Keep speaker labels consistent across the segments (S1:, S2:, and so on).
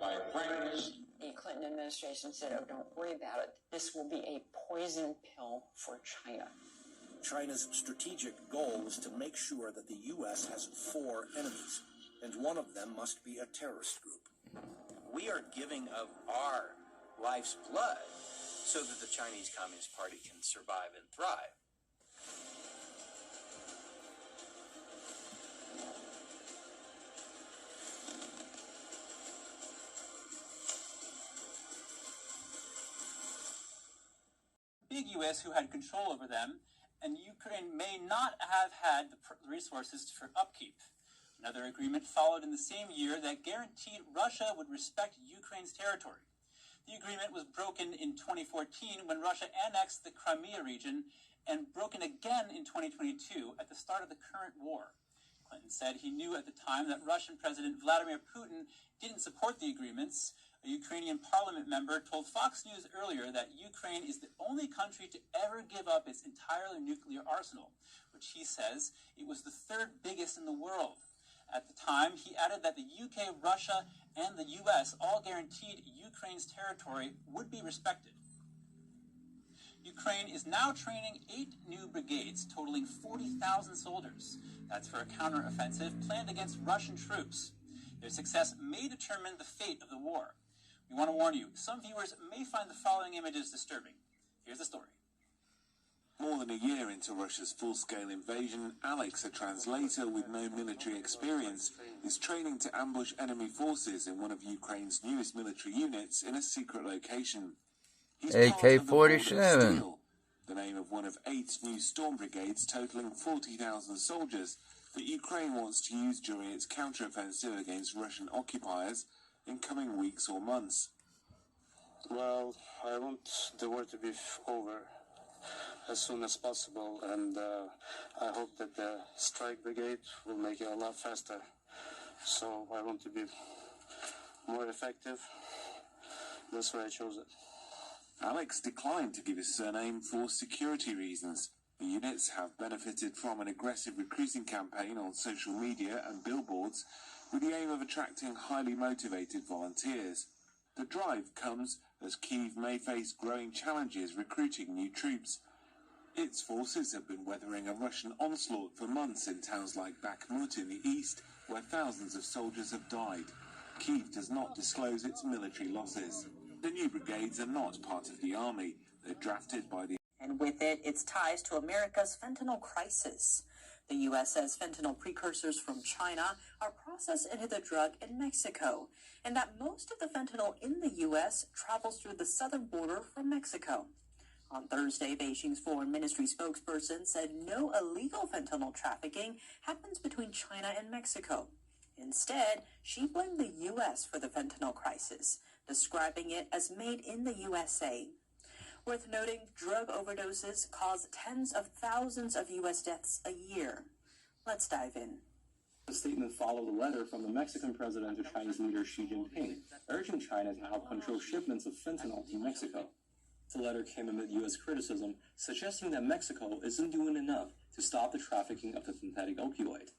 S1: by threatenings.
S2: The Clinton administration said, oh, don't worry about it. This will be a poison pill for China.
S3: China's strategic goal is to make sure that the U.S. has 4 enemies, and one of them must be a terrorist group.
S4: We are giving of our life's blood so that the Chinese Communist Party can survive and thrive.
S5: Big U.S. who had control over them, and Ukraine may not have had the resources for upkeep. Another agreement followed in the same year that guaranteed Russia would respect Ukraine's territory. The agreement was broken in 2014 when Russia annexed the Crimea region, and broken again in 2022 at the start of the current war. Clinton said he knew at the time that Russian President Vladimir Putin didn't support the agreements. A Ukrainian parliament member told Fox News earlier that Ukraine is the only country to ever give up its entire nuclear arsenal, which he says it was the 3rd biggest in the world. At the time, he added that the UK, Russia, and the US all guaranteed Ukraine's territory would be respected. Ukraine is now training 8 new brigades, totaling 40,000 soldiers. That's for a counteroffensive planned against Russian troops. Their success may determine the fate of the war. We want to warn you, some viewers may find the following images disturbing. Here's the story.
S6: More than a year into Russia's full-scale invasion, Alex, a translator with no military experience, is training to ambush enemy forces in one of Ukraine's newest military units in a secret location. He's
S7: AK-47,
S6: the name of one of 8 new storm brigades totaling 40,000 soldiers that Ukraine wants to use during its counteroffensive against Russian occupiers in coming weeks or months.
S8: Well, I want the war to be over as soon as possible, and I hope that the strike brigade will make it a lot faster. So I want to be more effective. That's why I chose it.
S6: Alex declined to give his surname for security reasons. The units have benefited from an aggressive recruiting campaign on social media and billboards with the aim of attracting highly motivated volunteers. The drive comes as Kyiv may face growing challenges recruiting new troops. Its forces have been weathering a Russian onslaught for months in towns like Bakhmut in the east, where thousands of soldiers have died. Kyiv does not disclose its military losses. The new brigades are not part of the army. They're drafted by the...
S9: And with it, its ties to America's fentanyl crisis. The U.S. says fentanyl precursors from China are processed into the drug in Mexico, and that most of the fentanyl in the U.S. travels through the southern border from Mexico. On Thursday, Beijing's foreign ministry spokesperson said no illegal fentanyl trafficking happens between China and Mexico. Instead, she blamed the U.S. for the fentanyl crisis, describing it as made in the USA. Worth noting, drug overdoses cause tens of thousands of U.S. deaths a year. Let's dive in.
S10: The statement followed a letter from the Mexican president to Chinese leader Xi Jinping, urging China to help control shipments of fentanyl to Mexico. The letter came amid U.S. criticism, suggesting that Mexico isn't doing enough to stop the trafficking of the synthetic opioid.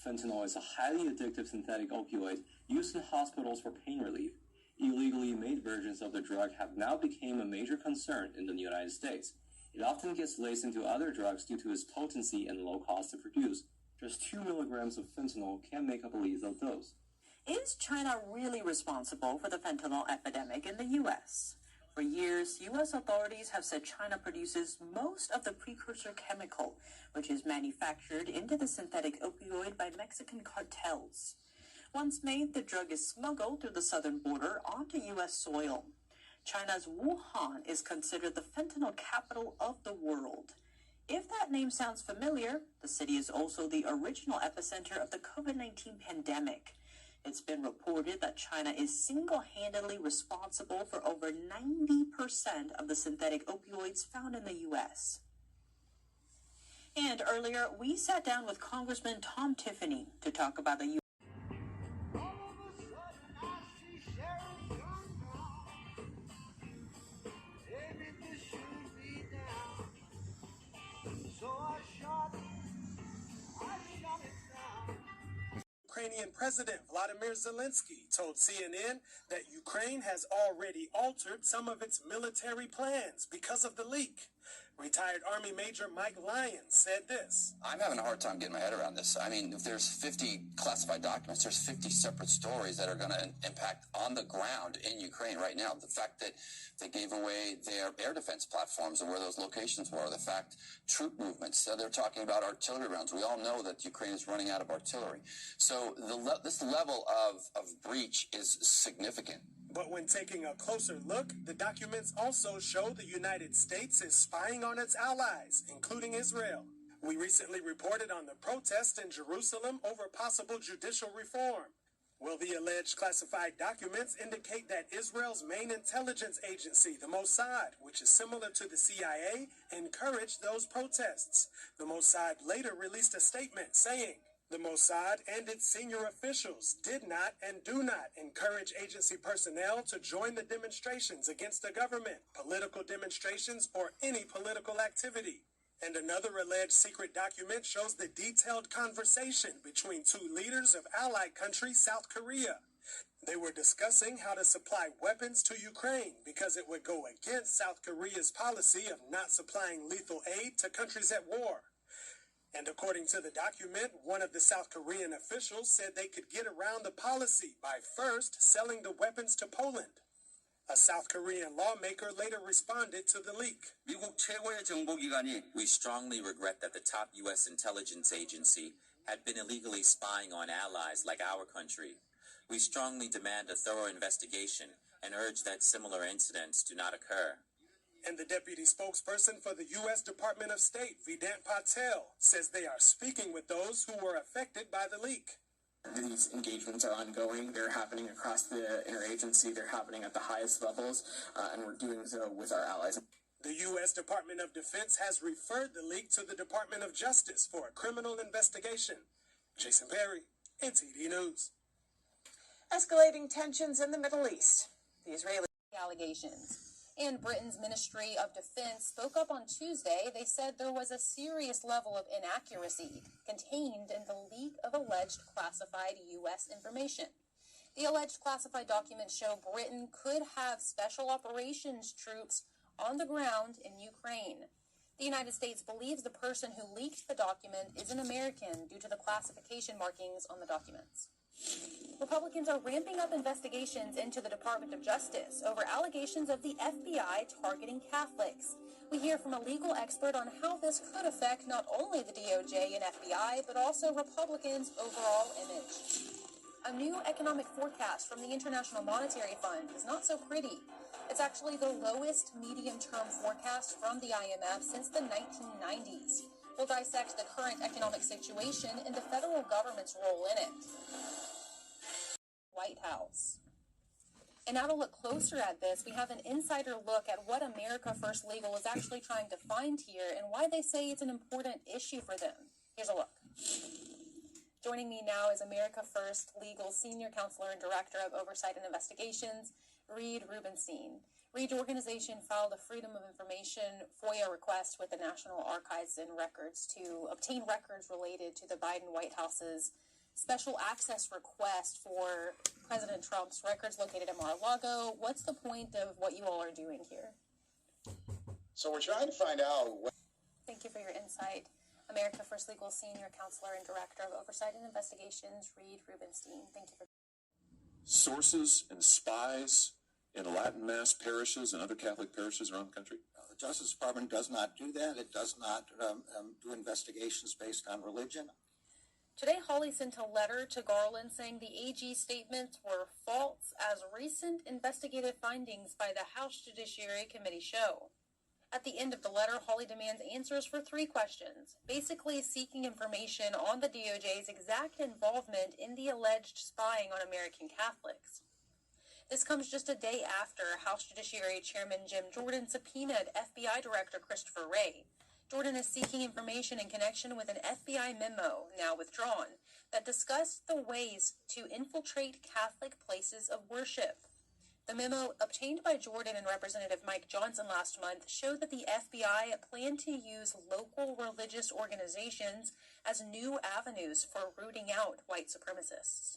S10: Fentanyl is a highly addictive synthetic opioid used in hospitals for pain relief. Illegally made versions of the drug have now become a major concern in the United States. It often gets laced into other drugs due to its potency and low cost to produce. Just 2 milligrams of fentanyl can make up a lethal dose.
S9: Is China really responsible for the fentanyl epidemic in the U.S.? For years, U.S. authorities have said China produces most of the precursor chemical, which is manufactured into the synthetic opioid by Mexican cartels. Once made, the drug is smuggled through the southern border onto U.S. soil. China's Wuhan is considered the fentanyl capital of the world. If that name sounds familiar, the city is also the original epicenter of the COVID-19 pandemic. It's been reported that China is single-handedly responsible for over 90% of the synthetic opioids found in the U.S. And earlier, we sat down with Congressman Tom Tiffany to talk about the
S1: Ukrainian President Vladimir Zelensky told CNN that Ukraine has already altered some of its military plans because of the leak. Retired Army Major Mike Lyons said this.
S11: I'm having a hard time getting my head around this. I mean, if there's 50 classified documents, there's 50 separate stories that are going to impact on the ground in Ukraine right now. The fact that they gave away their air defense platforms and where those locations were, the fact troop movements, so they're talking about artillery rounds. We all know that Ukraine is running out of artillery. So this level of breach is significant.
S1: But when taking a closer look, the documents also show the United States is spying on its allies, including Israel. We recently reported on the protests in Jerusalem over possible judicial reform. Well, the alleged classified documents indicate that Israel's main intelligence agency, the Mossad, which is similar to the CIA, encouraged those protests. The Mossad later released a statement saying, the Mossad and its senior officials did not and do not encourage agency personnel to join the demonstrations against the government, political demonstrations, or any political activity. And another alleged secret document shows the detailed conversation between two leaders of allied country South Korea. They were discussing how to supply weapons to Ukraine because it would go against South Korea's policy of not supplying lethal aid to countries at war. And according to the document, one of the South Korean officials said they could get around the policy by first selling the weapons to Poland. A South Korean lawmaker later responded to the leak.
S12: We strongly regret that the top U.S. intelligence agency had been illegally spying on allies like our country. We strongly demand a thorough investigation and urge that similar incidents do not occur.
S1: And the deputy spokesperson for the U.S. Department of State, Vedant Patel, says they are speaking with those who were affected by the leak.
S13: These engagements are ongoing. They're happening across the interagency. They're happening at the highest levels, and we're doing so with our allies.
S1: The U.S. Department of Defense has referred the leak to the Department of Justice for a criminal investigation. Jason Perry, NTD News.
S14: Escalating tensions in the Middle East. The Israeli allegations. And Britain's Ministry of Defense spoke up on Tuesday. They said there was a serious level of inaccuracy contained in the leak of alleged classified U.S. information. The alleged classified documents show Britain could have special operations troops on the ground in Ukraine. The United States believes the person who leaked the document is an American due to the classification markings on the documents. Republicans are ramping up investigations into the Department of Justice over allegations of the FBI targeting Catholics. We hear from a legal expert on how this could affect not only the DOJ and FBI, but also Republicans' overall image. A new economic forecast from the International Monetary Fund is not so pretty. It's actually the lowest medium-term forecast from the IMF since the 1990s. We'll dissect the current economic situation and the federal government's role in it. White House. And now to look closer at this, we have an insider look at what America First Legal is actually trying to find here and why they say it's an important issue for them. Here's a look. Joining me now is America First Legal Senior Counselor and Director of Oversight and Investigations, Reed Rubenstein. Reed, your organization filed a Freedom of Information FOIA request with the National Archives and Records to obtain records related to the Biden White House's special access request for President Trump's records located at Mar-a-Lago. What's the point of what you all are doing here?
S15: So we're trying to find out what...
S14: Thank you for your insight. America First Legal Senior Counselor and Director of Oversight and Investigations, Reed Rubenstein. Thank you for...
S16: Sources and spies in Latin Mass parishes and other Catholic parishes around the country?
S15: The Justice Department does not do that. It does not do investigations based on religion.
S14: Today, Hawley sent a letter to Garland saying the AG statements were false, as recent investigative findings by the House Judiciary Committee show. At the end of the letter, Hawley demands answers for 3 questions, basically seeking information on the DOJ's exact involvement in the alleged spying on American Catholics. This comes just a day after House Judiciary Chairman Jim Jordan subpoenaed FBI Director Christopher Wray. Jordan is seeking information in connection with an FBI memo, now withdrawn, that discussed the ways to infiltrate Catholic places of worship. The memo obtained by Jordan and Representative Mike Johnson last month showed that the FBI planned to use local religious organizations as new avenues for rooting out white supremacists.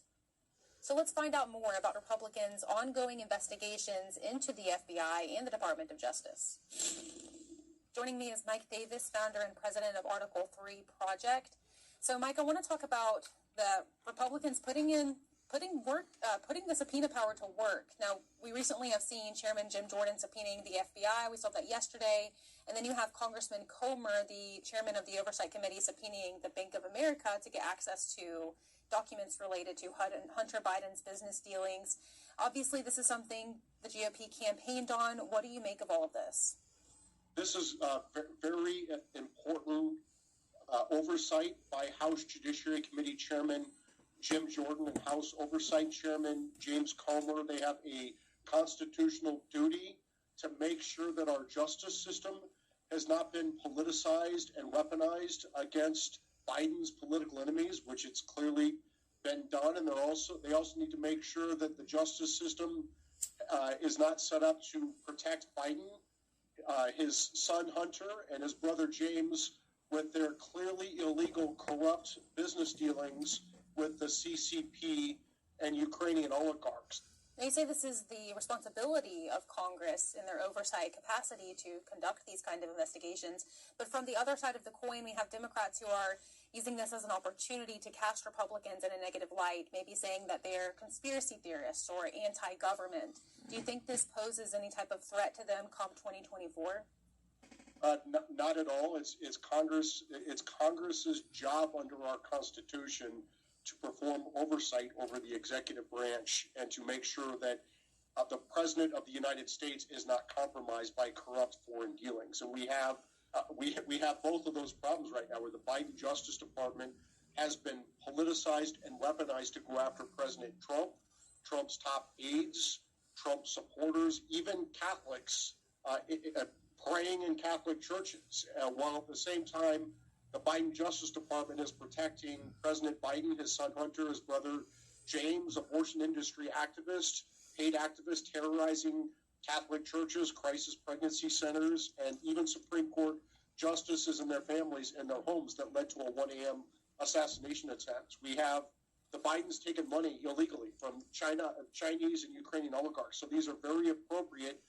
S14: So let's find out more about Republicans' ongoing investigations into the FBI and the Department of Justice. Joining me is Mike Davis, founder and president of Article 3 Project. So, Mike, I want to talk about the Republicans putting the subpoena power to work. Now, we recently have seen Chairman Jim Jordan subpoenaing the FBI. We saw that yesterday. And then you have Congressman Comer, the chairman of the Oversight Committee, subpoenaing the Bank of America to get access to documents related to Hunter Biden's business dealings. Obviously, this is something the GOP campaigned on. What do you make of all of this?
S17: This is very important oversight by House Judiciary Committee Chairman Jim Jordan and House Oversight Chairman James Comer. They have a constitutional duty to make sure that our justice system has not been politicized and weaponized against Biden's political enemies, which it's clearly been done. And they also need to make sure that the justice system is not set up to protect Biden, his son Hunter, and his brother James with their clearly illegal, corrupt business dealings with the CCP and Ukrainian oligarchs.
S14: They say this is the responsibility of Congress in their oversight capacity to conduct these kind of investigations. But from the other side of the coin, we have Democrats who are using this as an opportunity to cast Republicans in a negative light, maybe saying that they're conspiracy theorists or anti-government. Do you think this poses any type of threat to them come 2024?
S17: Not at all. It's Congress's job under our Constitution to perform oversight over the executive branch and to make sure that the President of the United States is not compromised by corrupt foreign dealings. And we have both of those problems right now, where the Biden Justice Department has been politicized and weaponized to go after President Trump, Trump's top aides, Trump supporters, even Catholics praying in Catholic churches, while at the same time the Biden Justice Department is protecting President Biden, his son Hunter, his brother James, abortion industry activists, paid activists terrorizing Catholic churches, crisis pregnancy centers, and even Supreme Court justices and their families in their homes that led to a 1 a.m. assassination attempt. We have the Bidens taking money illegally from Chinese and Ukrainian oligarchs. So these are very appropriate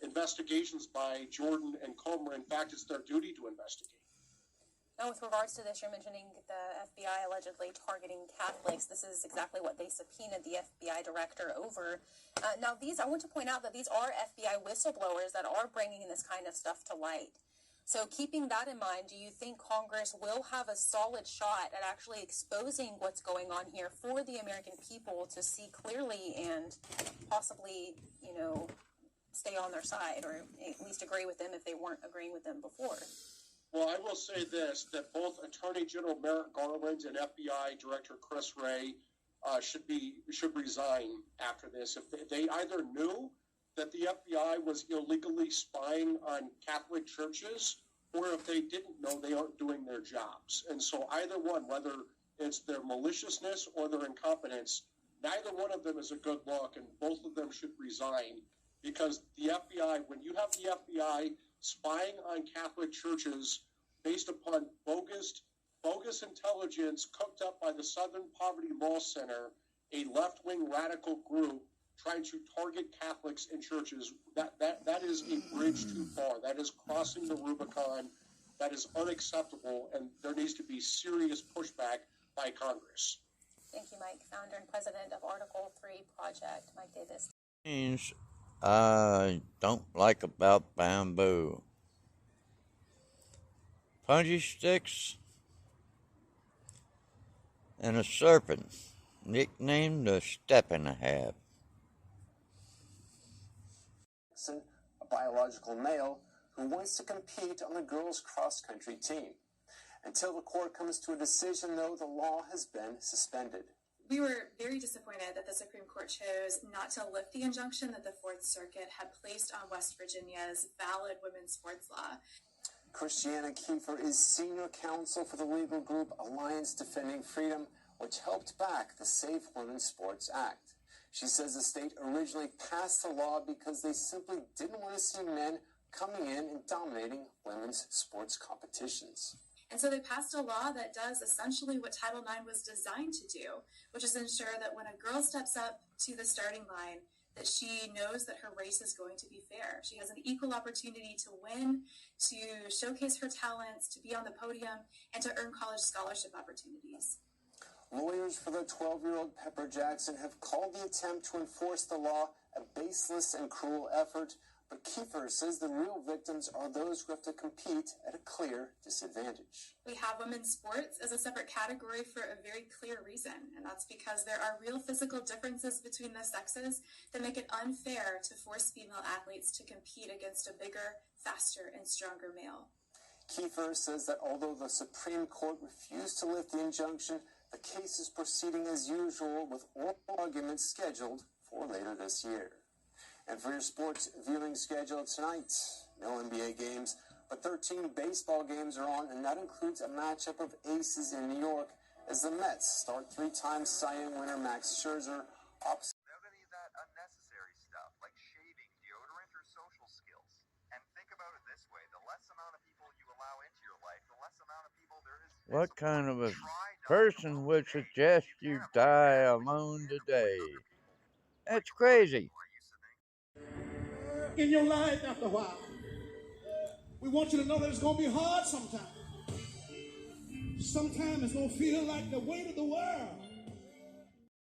S17: investigations by Jordan and Comer. In fact, it's their duty to investigate.
S14: Now, with regards to this, you're mentioning the FBI allegedly targeting Catholics. This is exactly what they subpoenaed the FBI director over. Now, I want to point out that these are FBI whistleblowers that are bringing this kind of stuff to light. So keeping that in mind, do you think Congress will have a solid shot at actually exposing what's going on here for the American people to see clearly and possibly, stay on their side, or at least agree with them if they weren't agreeing with them before?
S17: Well, I will say this, that both Attorney General Merrick Garland and FBI Director Chris Wray should resign after this. If they either knew that the FBI was illegally spying on Catholic churches, or if they didn't know, they aren't doing their jobs. And so either one, whether it's their maliciousness or their incompetence, neither one of them is a good look, and both of them should resign, because the FBI, when you have the FBI spying on Catholic churches based upon bogus intelligence cooked up by the Southern Poverty Law Center, a left-wing radical group trying to target Catholics in churches, that is a bridge too far. That is crossing the Rubicon. That is unacceptable, and there needs to be serious pushback by Congress.
S14: Thank you, Mike, founder and president of Article 3 Project. Mike Davis.
S7: Things I don't like about bamboo. Punji sticks and a serpent nicknamed the Step and a Half.
S18: A biological male who wants to compete on the girls' cross-country team. Until the court comes to a decision, though, the law has been suspended.
S19: We were very disappointed that the Supreme Court chose not to lift the injunction that the Fourth Circuit had placed on West Virginia's valid women's sports law.
S18: Christiana Kiefer is senior counsel for the legal group Alliance Defending Freedom, which helped back the Safe Women's Sports Act. She says the state originally passed the law because they simply didn't want to see men coming in and dominating women's sports competitions.
S19: And so they passed a law that does essentially what Title IX was designed to do, which is ensure that when a girl steps up to the starting line, that she knows that her race is going to be fair. She has an equal opportunity to win, to showcase her talents, to be on the podium, and to earn college scholarship opportunities.
S18: Lawyers for the 12-year-old Pepper Jackson have called the attempt to enforce the law a baseless and cruel effort, but Bckfired says the real victims are those who have to compete at a clear disadvantage.
S19: We have women's sports as a separate category for a very clear reason, and that's because there are real physical differences between the sexes that make it unfair to force female athletes to compete against a bigger, faster, and stronger male.
S18: Bckfired says that although the Supreme Court refused to lift the injunction, the case is proceeding as usual with oral arguments scheduled for later this year. And for your sports viewing schedule tonight, no NBA games, but 13 baseball games are on, and that includes a matchup of aces in New York as the Mets start three-time Cy Young winner Max Scherzer opposite.
S20: Without any of that unnecessary stuff like shaving, deodorant, or social skills. And think about it this way, the less amount of people you allow into your life, the less amount of people there is.
S7: What kind of a person would suggest you die alone today? That's crazy.
S21: In your life after a while, we want you to know that it's going to be hard sometimes. Sometimes it's going to feel like the weight of the world